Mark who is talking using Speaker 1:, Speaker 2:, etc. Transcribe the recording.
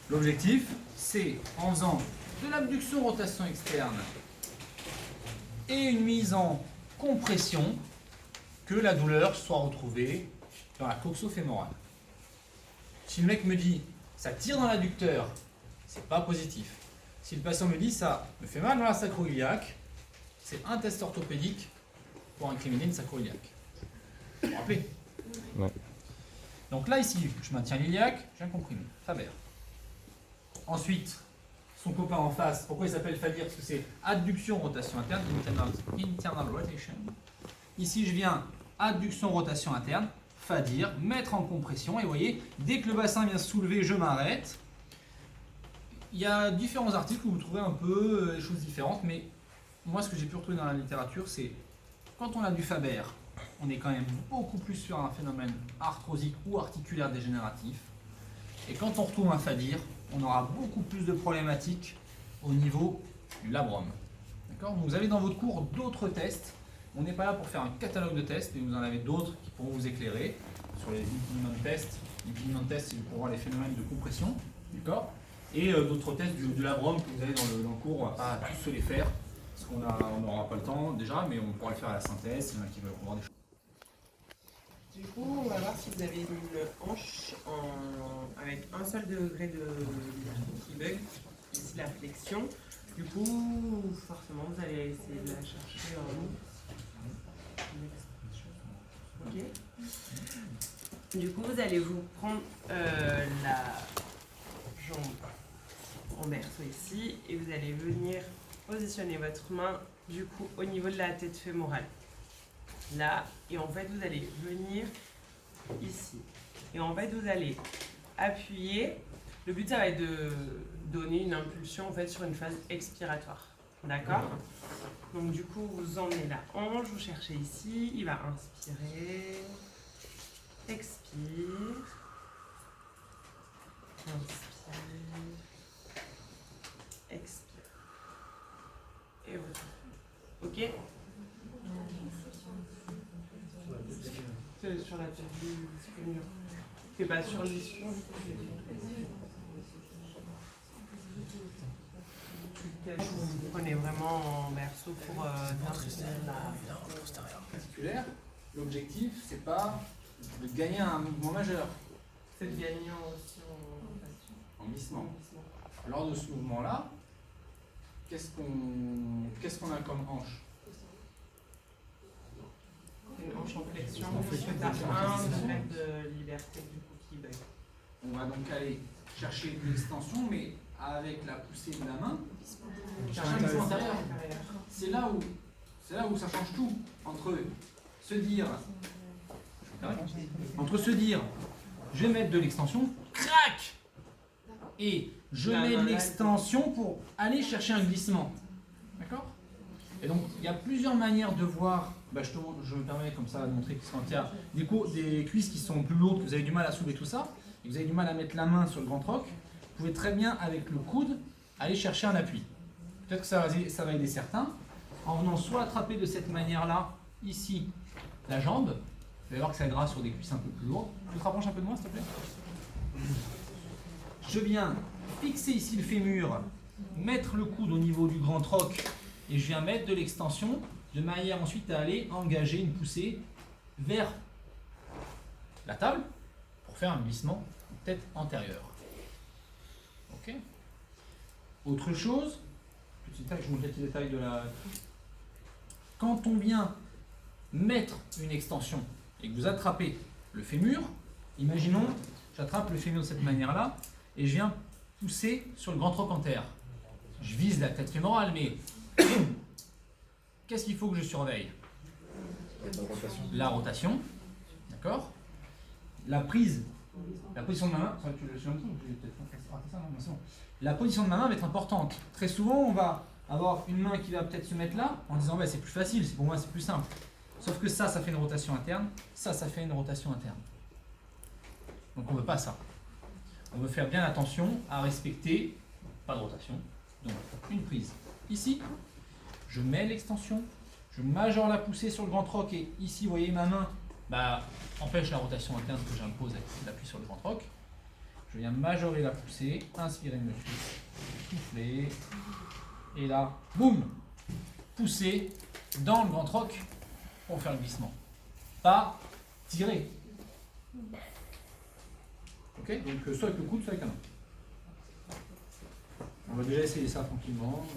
Speaker 1: L'objectif, c'est en faisant de l'abduction-rotation externe et une mise en compression que la douleur soit retrouvée dans la coxo-fémorale. Si le mec me dit ça tire dans l'adducteur, c'est pas positif. Si le patient me dit ça me fait mal dans la sacro-iliaque, c'est un test orthopédique pour incriminer une sacro-iliaque. Vous vous rappelez?
Speaker 2: Ouais.
Speaker 1: Donc là, ici, je maintiens l'iliaque, j'ai un comprimé. Faber. Ensuite, son copain en face, pourquoi il s'appelle Fadir? Parce que c'est adduction, rotation interne, internal rotation. Ici, je viens adduction, rotation interne, Fadir, mettre en compression. Et vous voyez, dès que le bassin vient se soulever, je m'arrête. Il y a différents articles où vous trouvez un peu des choses différentes, mais moi, ce que j'ai pu retrouver dans la littérature, c'est quand on a du Faber, on est quand même beaucoup plus sur un phénomène arthrosique ou articulaire dégénératif. Et quand on retrouve un Fadir, on aura beaucoup plus de problématiques au niveau du labrum. D'accord? Vous avez dans votre cours d'autres tests. On n'est pas là pour faire un catalogue de tests, mais vous en avez d'autres qui pourront vous éclairer sur les impingement tests. Impingement tests, c'est pour voir les phénomènes de compression. D'accord? Et d'autres tests du labrum que vous avez dans le cours. On ne va pas tous se les faire, parce qu'on n'aura pas le temps déjà, mais on pourra le faire à la synthèse, s'il y en a qui veulent voir des choses.
Speaker 3: Du coup, on va voir si vous avez une hanche avec un seul degré de qui bug, ici la flexion. Du coup, forcément, vous allez essayer de la chercher en ok. Du coup, vous allez vous prendre la jambe en berceau ici et vous allez venir positionner votre main du coup au niveau de la tête fémorale. Là, et en fait vous allez venir ici et en fait vous allez appuyer. Le but ça va être de donner une impulsion en fait sur une phase expiratoire, d'accord? Donc du coup vous emmenez la hanche, vous cherchez ici, il va inspirer, expire, inspire, expire et vous, ok? C'est sur la tête du mur. C'est pas sur l'issue. Vous prenez vraiment en berceau pour bien soutenir la
Speaker 1: Articulaire, l'objectif, c'est pas de gagner un mouvement majeur,
Speaker 3: c'est de gagner aussi
Speaker 1: en glissement. Lors de ce mouvement-là, qu'est-ce qu'on a comme hanche?
Speaker 3: une hanche en flexion, parce que t'as un degré de liberté du coup qui bug.
Speaker 1: On va donc aller chercher une extension, mais avec la poussée de la main, chercher un glissement intérieur. C'est là où ça change tout entre se dire, je vais mettre de l'extension, crac, et je mets de l'extension pour aller chercher un glissement. D'accord? Et donc, il y a plusieurs manières de voir. Je me permets comme ça de montrer que quand il y a des cuisses qui sont plus lourdes, que vous avez du mal à soulever tout ça, et que vous avez du mal à mettre la main sur le grand troc, vous pouvez très bien, avec le coude, aller chercher un appui. Peut-être que ça va aider certains, en venant soit attraper de cette manière-là, ici, la jambe. Vous allez voir que ça aidera sur des cuisses un peu plus lourdes. Tu te rapproches un peu de moi, s'il te plaît? Je viens fixer ici le fémur, mettre le coude au niveau du grand troc, et je viens mettre de l'extension, de manière ensuite à aller engager une poussée vers la table, pour faire un glissement tête antérieure. Ok? Autre chose, petit détail, je vous montre les petits détails de la... Quand on vient mettre une extension et que vous attrapez le fémur, imaginons, j'attrape le fémur de cette manière-là et je viens pousser sur le grand troc antérieur. Je vise la tête fémorale, mais qu'est-ce qu'il faut que je surveille? La rotation, d'accord? La prise, la position de ma main, la position de ma main va être importante. Très souvent, on va avoir une main qui va peut-être se mettre là, en disant c'est plus facile, pour moi c'est plus simple. Sauf que ça fait une rotation interne, ça fait une rotation interne. Donc on ne veut pas ça. On veut faire bien attention à respecter, pas de rotation, donc une prise. Ici, je mets l'extension, je majeure la poussée sur le grand troc et ici, vous voyez ma main empêche la rotation interne que j'impose avec l'appui sur le grand troc. Je viens majorer la poussée, inspirer monsieur, souffler, et là, boum, pousser dans le ventre rock pour faire le glissement. Pas tirer. Ok, donc soit avec le coude, soit avec la main. On va déjà essayer ça tranquillement.